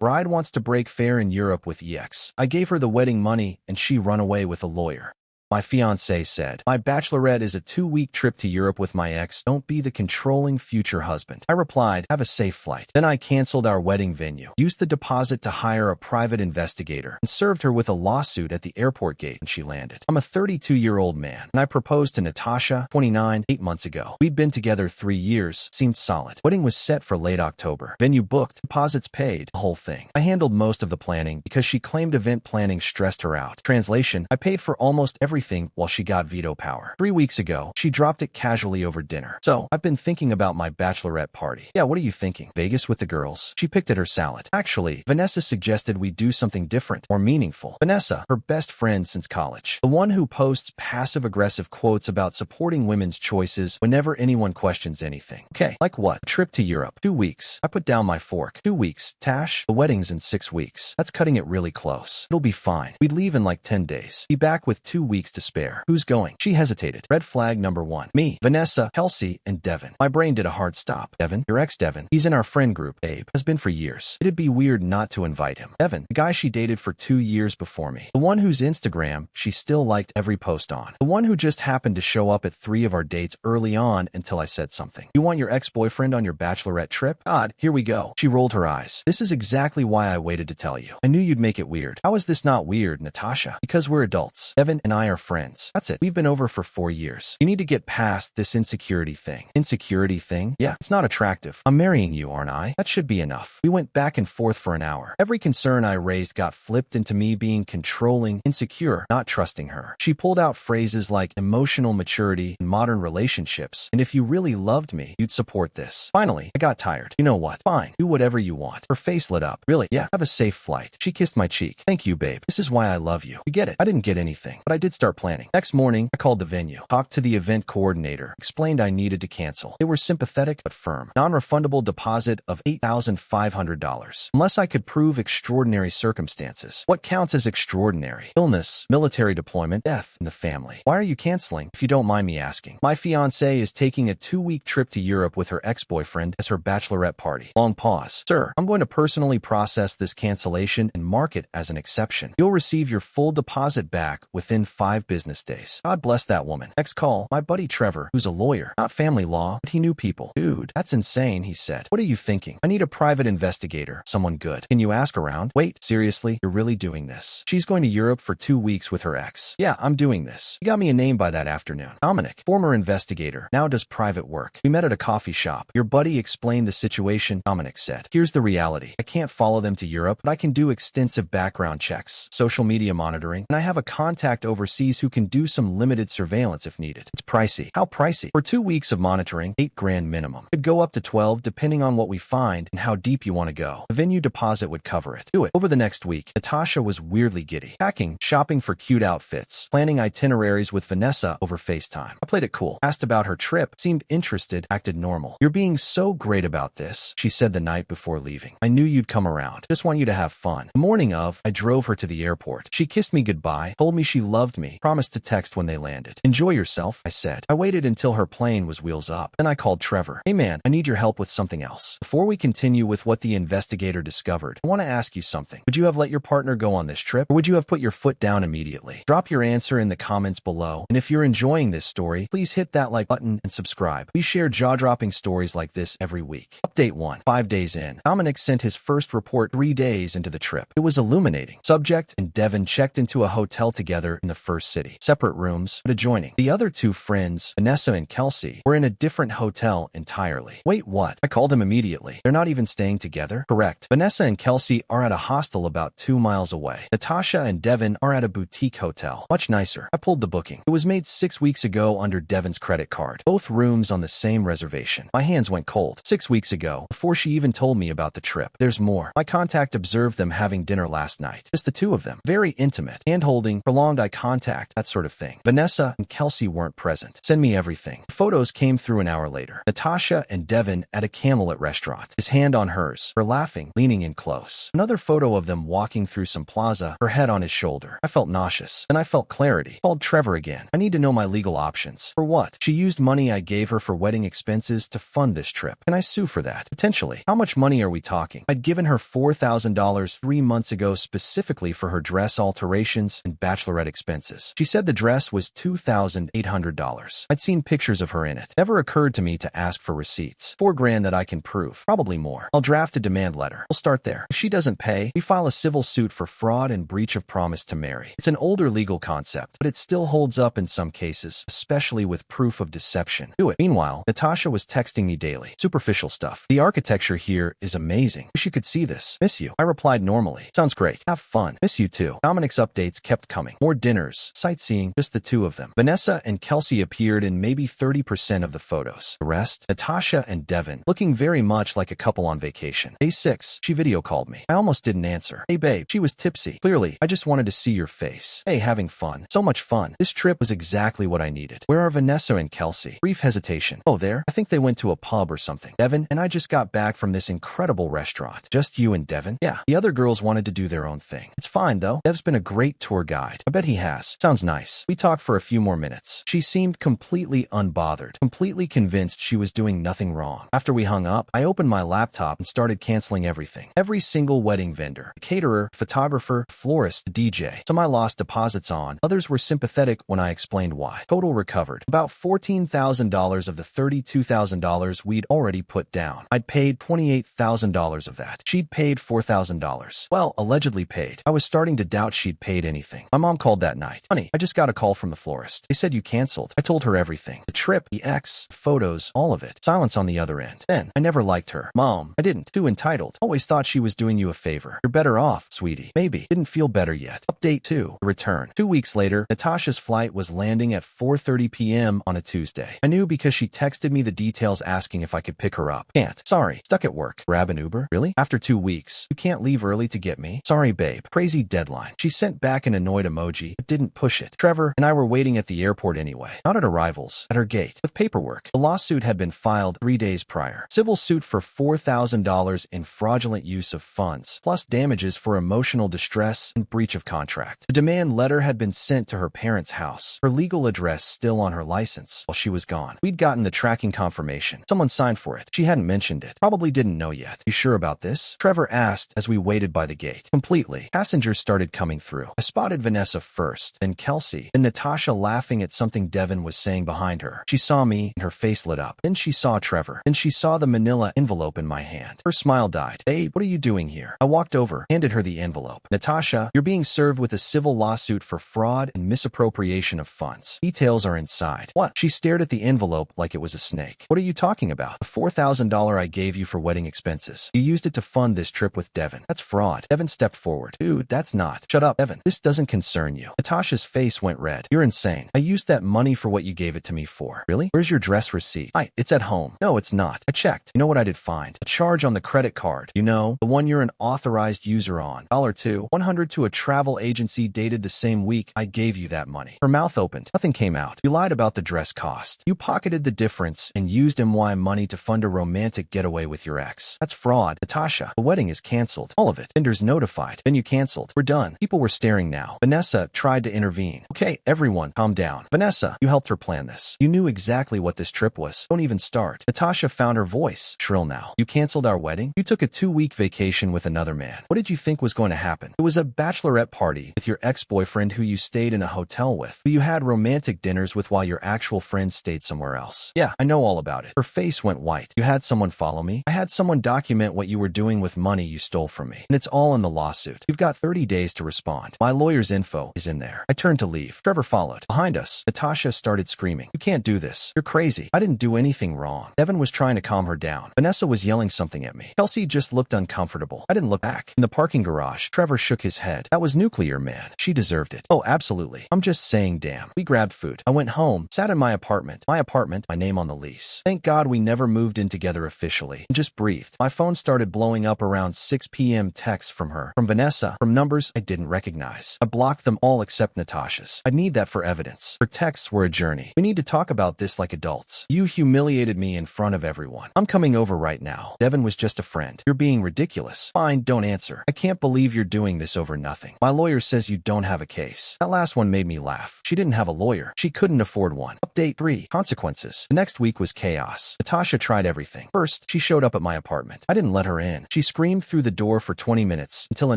Bride wants to break fair in Europe with EX. I gave her the wedding money and she run away with a lawyer. My fiancé said, my bachelorette is a 2-week trip to Europe with my ex. Don't be the controlling future husband. I replied, have a safe flight. Then I canceled our wedding venue, used the deposit to hire a private investigator, and served her with a lawsuit at the airport gate when she landed. I'm a 32-year-old man, and I proposed to Natasha, 29, 8 months ago. We'd been together 3 years, seemed solid. Wedding was set for late October. Venue booked, deposits paid, the whole thing. I handled most of the planning because she claimed event planning stressed her out. Translation, I paid for almost everything while she got veto power. 3 weeks ago, she dropped it casually over dinner. So, I've been thinking about my bachelorette party. Yeah, what are you thinking? Vegas with the girls? She picked at her salad. Actually, Vanessa suggested we do something different, more meaningful. Vanessa, her best friend since college. The one who posts passive-aggressive quotes about supporting women's choices whenever anyone questions anything. Okay, like what? A trip to Europe. 2 weeks. I put down my fork. 2 weeks. Tash, the wedding's in 6 weeks. That's cutting it really close. It'll be fine. We'd leave in like 10 days. Be back with 2 weeks to spare. Who's going? She hesitated. Red flag number 1. Me, Vanessa, Kelsey, and Devin. My brain did a hard stop. Devin, your ex Devin. He's in our friend group. Abe has been for years. It'd be weird not to invite him. Devin, the guy she dated for 2 years before me. The one whose Instagram she still liked every post on. The one who just happened to show up at 3 of our dates early on until I said something. You want your ex-boyfriend on your bachelorette trip? God, here we go. She rolled her eyes. This is exactly why I waited to tell you. I knew you'd make it weird. How is this not weird, Natasha? Because we're adults. Devin and I are friends. That's it. We've been over for 4 years. You need to get past this insecurity thing. Insecurity thing? Yeah, it's not attractive. I'm marrying you, aren't I? That should be enough. We went back and forth for an hour. Every concern I raised got flipped into me being controlling, insecure, not trusting her. She pulled out phrases like emotional maturity and modern relationships, and if you really loved me, you'd support this. Finally, I got tired. You know what? Fine. Do whatever you want. Her face lit up. Really? Yeah. Have a safe flight. She kissed my cheek. Thank you, babe. This is why I love you. You get it. I didn't get anything, but I did start planning. Next morning, I called the venue, talked to the event coordinator, explained I needed to cancel. They were sympathetic but firm. Non-refundable deposit of $8,500. Unless I could prove extraordinary circumstances. What counts as extraordinary? Illness, military deployment, death in the family. Why are you canceling, if you don't mind me asking? My fiancée is taking a 2-week trip to Europe with her ex-boyfriend as her bachelorette party. Long pause. Sir, I'm going to personally process this cancellation and mark it as an exception. You'll receive your full deposit back within 5 business days. God bless that woman. Next call, my buddy Trevor, who's a lawyer. Not family law, but he knew people. Dude, that's insane, he said. What are you thinking? I need a private investigator. Someone good. Can you ask around? Wait, seriously? You're really doing this? She's going to Europe for 2 weeks with her ex. Yeah, I'm doing this. He got me a name by that afternoon. Dominic, former investigator, now does private work. We met at a coffee shop. Your buddy explained the situation. Dominic said, here's the reality. I can't follow them to Europe, but I can do extensive background checks, social media monitoring, and I have a contact overseas who can do some limited surveillance if needed. It's pricey. How pricey? For 2 weeks of monitoring, $8,000 minimum. Could go up to 12 depending on what we find and how deep you want to go. The venue deposit would cover it. Do it. Over the next week, Natasha was weirdly giddy. Packing, shopping for cute outfits, planning itineraries with Vanessa over FaceTime. I played it cool. Asked about her trip, seemed interested, acted normal. You're being so great about this, she said the night before leaving. I knew you'd come around. Just want you to have fun. The morning of, I drove her to the airport. She kissed me goodbye, told me she loved me, promised to text when they landed. Enjoy yourself, I said. I waited until her plane was wheels up. Then I called Trevor. Hey man, I need your help with something else. Before we continue with what the investigator discovered, I want to ask you something. Would you have let your partner go on this trip, or would you have put your foot down immediately? Drop your answer in the comments below, and if you're enjoying this story, please hit that like button and subscribe. We share jaw-dropping stories like this every week. Update 1. 5 days in, Dominic sent his first report 3 days into the trip. It was illuminating. Subject and Devin checked into a hotel together in the first city. Separate rooms, but adjoining. The other 2 friends, Vanessa and Kelsey, were in a different hotel entirely. Wait, what? I called them immediately. They're not even staying together? Correct. Vanessa and Kelsey are at a hostel about 2 miles away. Natasha and Devin are at a boutique hotel. Much nicer. I pulled the booking. It was made 6 weeks ago under Devin's credit card. Both rooms on the same reservation. My hands went cold. 6 weeks ago, before she even told me about the trip. There's more. My contact observed them having dinner last night. Just the 2 of them. Very intimate. Hand-holding, prolonged eye contact contact, that sort of thing. Vanessa and Kelsey weren't present. Send me everything. The photos came through an hour later. Natasha and Devin at a Camelot restaurant, his hand on hers, her laughing, leaning in close. Another photo of them walking through some plaza, her head on his shoulder. I felt nauseous. Then I felt clarity. Called Trevor again. I need to know my legal options. For what? She used money I gave her for wedding expenses to fund this trip. Can I sue for that? Potentially. How much money are we talking? I'd given her $4,000 3 months ago specifically for her dress alterations and bachelorette expenses. She said the dress was $2,800. I'd seen pictures of her in it. Never occurred to me to ask for receipts. $4,000 that I can prove. Probably more. I'll draft a demand letter. We'll start there. If she doesn't pay, we file a civil suit for fraud and breach of promise to marry. It's an older legal concept, but it still holds up in some cases, especially with proof of deception. Do it. Meanwhile, Natasha was texting me daily. Superficial stuff. The architecture here is amazing. Wish you could see this. Miss you. I replied normally. Sounds great. Have fun. Miss you too. Dominic's updates kept coming. More dinners, sightseeing, just the two of them. Vanessa and Kelsey appeared in maybe 30% of the photos. The rest, Natasha and Devin, looking very much like a couple on vacation. Day 6, she video called me. I almost didn't answer. Hey babe, she was tipsy. Clearly, I just wanted to see your face. Hey, having fun. So much fun. This trip was exactly what I needed. Where are Vanessa and Kelsey? Brief hesitation. Oh, there? I think they went to a pub or something. Devin and I just got back from this incredible restaurant. Just you and Devin? Yeah, the other girls wanted to do their own thing. It's fine though. Dev's been a great tour guide. I bet he has. Sounds nice. We talked for a few more minutes. She seemed completely unbothered, completely convinced she was doing nothing wrong. After we hung up, I opened my laptop and started canceling everything. Every single wedding vendor, caterer, photographer, florist, DJ. Some I lost deposits on. Others were sympathetic when I explained why. Total recovered about $14,000 of the $32,000 we'd already put down. I'd paid $28,000 of that. She'd paid $4,000. Well, allegedly paid. I was starting to doubt she'd paid anything. My mom called that night. Honey, I just got a call from the florist. They said you canceled. I told her everything. The trip, the ex, photos, all of it. Silence on the other end. Then, I never liked her. Mom, I didn't. Too entitled. Always thought she was doing you a favor. You're better off, sweetie. Maybe. Didn't feel better yet. Update 2. The return. 2 weeks later, Natasha's flight was landing at 4:30 p.m. on a Tuesday. I knew because she texted me the details asking if I could pick her up. Can't. Sorry. Stuck at work. Grab an Uber? Really? After 2 weeks. You can't leave early to get me? Sorry, babe. Crazy deadline. She sent back an annoyed emoji, but didn't push it. Trevor and I were waiting at the airport anyway. Not at arrivals. At her gate. With paperwork. The lawsuit had been filed 3 days prior. Civil suit for $4,000 in fraudulent use of funds, plus damages for emotional distress and breach of contract. The demand letter had been sent to her parents' house. Her legal address still on her license while she was gone. We'd gotten the tracking confirmation. Someone signed for it. She hadn't mentioned it. Probably didn't know yet. You sure about this? Trevor asked as we waited by the gate. Completely. Passengers started coming through. I spotted Vanessa first, then Kelsey, then Natasha laughing at something Devin was saying behind her. She saw me and her face lit up. Then she saw Trevor. Then she saw the manila envelope in my hand. Her smile died. Babe, what are you doing here? I walked over, handed her the envelope. Natasha, you're being served with a civil lawsuit for fraud and misappropriation of funds. Details are inside. What? She stared at the envelope like it was a snake. What are you talking about? The $4,000 I gave you for wedding expenses. You used it to fund this trip with Devin. That's fraud. Devin stepped forward. Dude, that's not. Shut up, Devin. This doesn't concern you. Natasha's face went red. You're insane. I used that money for what you gave it to me for. Really? Where's your dress receipt? It's at home. No, it's not. I checked. You know what I did find? A charge on the credit card. You know, the one you're an authorized user on. $2, $100 to a travel agency dated the same week I gave you that money. Her mouth opened. Nothing came out. You lied about the dress cost. You pocketed the difference and used MY money to fund a romantic getaway with your ex. That's fraud. Natasha, the wedding is canceled. All of it. Vendors notified. Then you canceled. We're done. People were staring now. Vanessa tried to intervene. Okay, everyone, calm down. Vanessa, you helped her plan this. You knew exactly what this trip was. Don't even start. Natasha found her voice. Shrill now. You canceled our wedding? You took a 2-week vacation with another man. What did you think was going to happen? It was a bachelorette party with your ex-boyfriend who you stayed in a hotel with, who you had romantic dinners with while your actual friends stayed somewhere else. Yeah, I know all about it. Her face went white. You had someone follow me? I had someone document what you were doing with money you stole from me. And it's all in the lawsuit. You've got 30 days to respond. My lawyer's info is in there. I turned to leave. Trevor followed. Behind us, Natasha started screaming. You can't do this. You're crazy. I didn't do anything wrong. Devin was trying to calm her down. Vanessa was yelling something at me. Kelsey just looked uncomfortable. I didn't look back. In the parking garage, Trevor shook his head. That was nuclear, man. She deserved it. Oh, absolutely. I'm just saying damn. We grabbed food. I went home, sat in my apartment. My name on the lease. Thank God we never moved in together officially. And just breathed. My phone started blowing up around 6 p.m. texts from her, from Vanessa, from numbers I didn't recognize. I blocked them all except Natasha's. I'd need that for evidence. Her texts were a journey. We need to talk about this like adults. You humiliated me in front of everyone. I'm coming over right now. Devin was just a friend. You're being ridiculous. Fine, don't answer. I can't believe you're doing this over nothing. My lawyer says you don't have a case. That last one made me laugh. She didn't have a lawyer. She couldn't afford one. Update 3. Consequences. The next week was chaos. Natasha tried everything. First, she showed up at my apartment. I didn't let her in. She screamed through the door for 20 minutes until a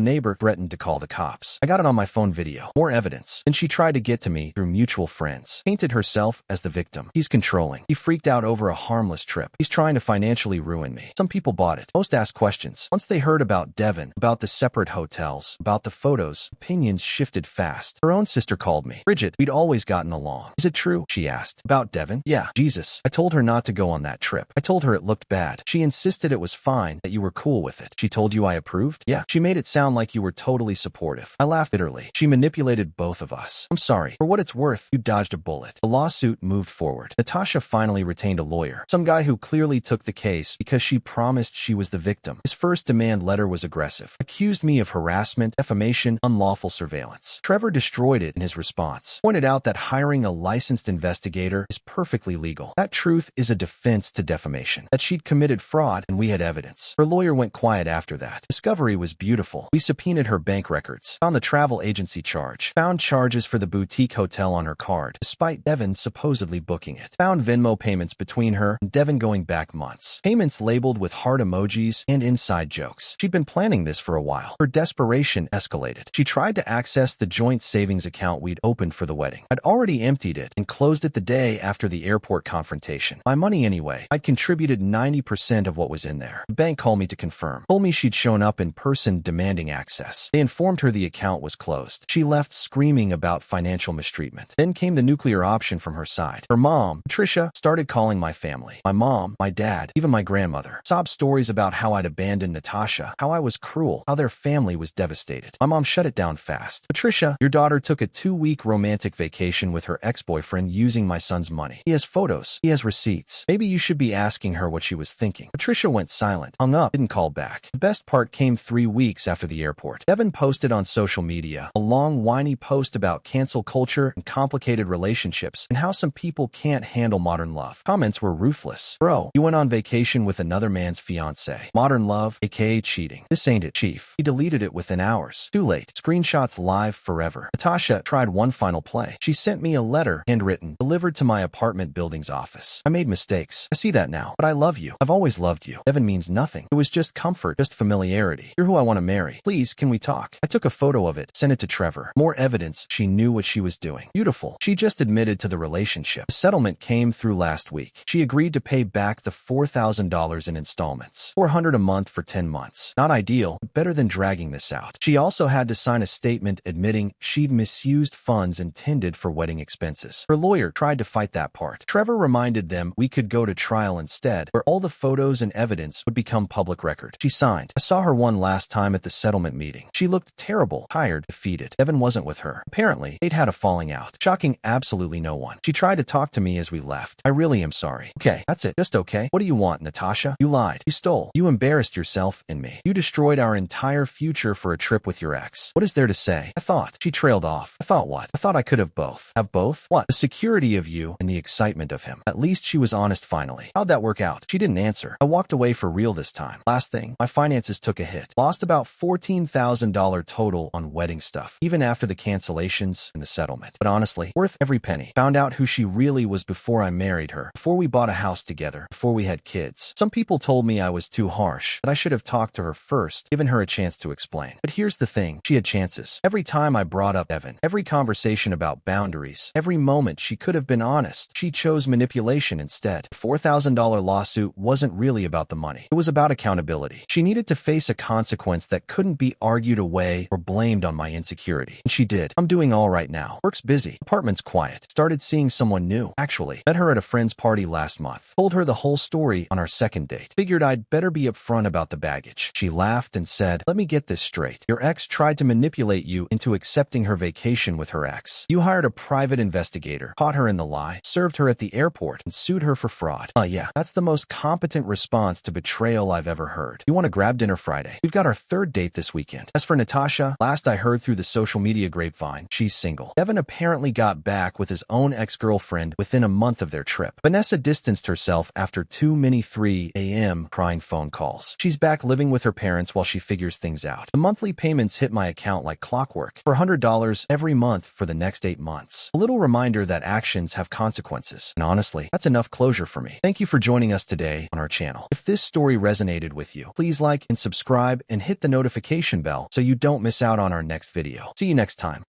neighbor threatened to call the cops. I got it on my phone video. More evidence. Then she tried to get to me through mutual friends. Painted herself as the victim. He's controlling. He freaked out over a harmless trip. He's trying to financially ruin me. Some people bought it. Most asked questions. Once they heard about Devin, about the separate hotels, about the photos, opinions shifted fast. Her own sister called me. Bridget, we'd always gotten along. Is it true? She asked. About Devin? Yeah. Jesus. I told her not to go on that trip. I told her it looked bad. She insisted it was fine, that you were cool with it. She told you I approved? Yeah. She made it sound like you were totally supportive. I laughed bitterly. She manipulated both of us. I'm sorry. For what it's worth, you dodged a bullet. The lawsuit moved forward. Natasha finally retained a lawyer. Some guy who clearly took the case because she promised she was the victim. His first demand letter was aggressive. Accused me of harassment, defamation, unlawful surveillance. Trevor destroyed it in his response. Pointed out that hiring a licensed investigator is perfectly legal. That truth is a defense to defamation. That she'd committed fraud and we had evidence. Her lawyer went quiet after that. Discovery was beautiful. We subpoenaed her bank records. Found the travel agency charge. Found charges for the boutique hotel on her card, despite Devin supposedly booking it. Found Venmo payments between her and Devin going back months. Payments labeled with heart emojis and inside jokes. She'd been planning this for a while. Her desperation escalated. She tried to access the joint savings account we'd opened for the wedding. I'd already emptied it and closed it the day after the airport confrontation. My money anyway. I'd contributed 90% of what was in there. The bank called me to confirm. Told me she'd shown up in person demanding access. They informed her the account was closed. She left screaming about financial mistreatment. Then came the nuclear option from her side. Her mom, Patricia, started calling my family. My mom, my dad, even my grandmother. Sob stories about how I'd abandoned Natasha, how I was cruel, how their family was devastated. My mom shut it down fast. Patricia, your daughter took a 2-week romantic vacation with her ex-boyfriend using my son's money. He has photos. He has receipts. Maybe you should be asking her what she was thinking. Patricia went silent, hung up, didn't call back. The best part came 3 weeks after the airport. Devin posted on social media a long, whiny post about cancel culture and complicated relationships and how some people can't handle modern love. Comments were ruthless. Bro, you went on vacation with another man's fiancé. Modern love, aka cheating. This ain't it, chief. He deleted it within hours. Too late. Screenshots live forever. Natasha tried one final play. She sent me a letter, handwritten, delivered to my apartment building's office. I made mistakes. I see that now. But I love you. I've always loved you. Devin means nothing. It was just comfort, just familiarity. You're who I want to marry. Please, can we talk? I took a photo of it, sent it to Trevor. More evidence she knew what she was doing. Beautiful. She just admitted to the relationship. The settlement came through last week. She agreed to pay back the $4,000 in installments. $400 a month for 10 months. Not ideal, but better than dragging this out. She also had to sign a statement admitting she'd misused funds intended for wedding expenses. Her lawyer tried to fight that part. Trevor reminded them we could go to trial instead, where all the photos and evidence would become public record. She signed. I saw her one last time at the settlement meeting. She looked terrible, tired, defeated. Devin wasn't with her. Apparently, they'd had a falling out. Shocking absolutely no one. She tried to talk to me as we left. I really am sorry. Okay, that's it. Just okay. What do you want, Natasha? You lied. You stole. You embarrassed yourself and me. You destroyed our entire future for a trip with your ex. What is there to say? I thought. She trailed off. I thought what? I thought I could have both. Have both? What? The security of you and the excitement of him. At least she was honest finally. How'd that work out? She didn't answer. I walked away for real this time. Last thing, my finances took a hit. Lost about $14,000 total on wedding stuff, even after the cancellations and the settlement. But honestly, worth every penny. Found out who she really was before I married her, before we bought a house together, before we had kids. Some people told me I was too harsh, that I should have talked to her first, given her a chance to explain. But here's the thing, she had chances. Every time I brought up Devin, every conversation about boundaries, every moment she could have been honest, she chose manipulation instead. The $4,000 lawsuit wasn't really about the money. It was about accountability. She needed to face a consequence that couldn't be argued away or blamed on my insecurity. And she did. I'm doing all right now. Work's busy. Apartment's quiet. Started seeing someone new. Actually, met her at a friend's party last month. Told her the whole story on our second date. Figured I'd better be upfront about the baggage. She laughed and said, let me get this straight. Your ex tried to manipulate you into accepting her vacation with her ex. You hired a private investigator, caught her in the lie, served her at the airport, and sued her for fraud. Yeah, that's the most competent response to betrayal I've ever heard. You want to grab dinner Friday? We've got our third date this weekend. As for Natasha, last I heard through the social media grapevine, fine. She's single. Devin apparently got back with his own ex-girlfriend within a month of their trip. Vanessa distanced herself after too many 3 a.m. crying phone calls. She's back living with her parents while she figures things out. The monthly payments hit my account like clockwork for $100 every month for the next 8 months. A little reminder that actions have consequences. And honestly, that's enough closure for me. Thank you for joining us today on our channel. If this story resonated with you, please like and subscribe and hit the notification bell so you don't miss out on our next video. See you next time.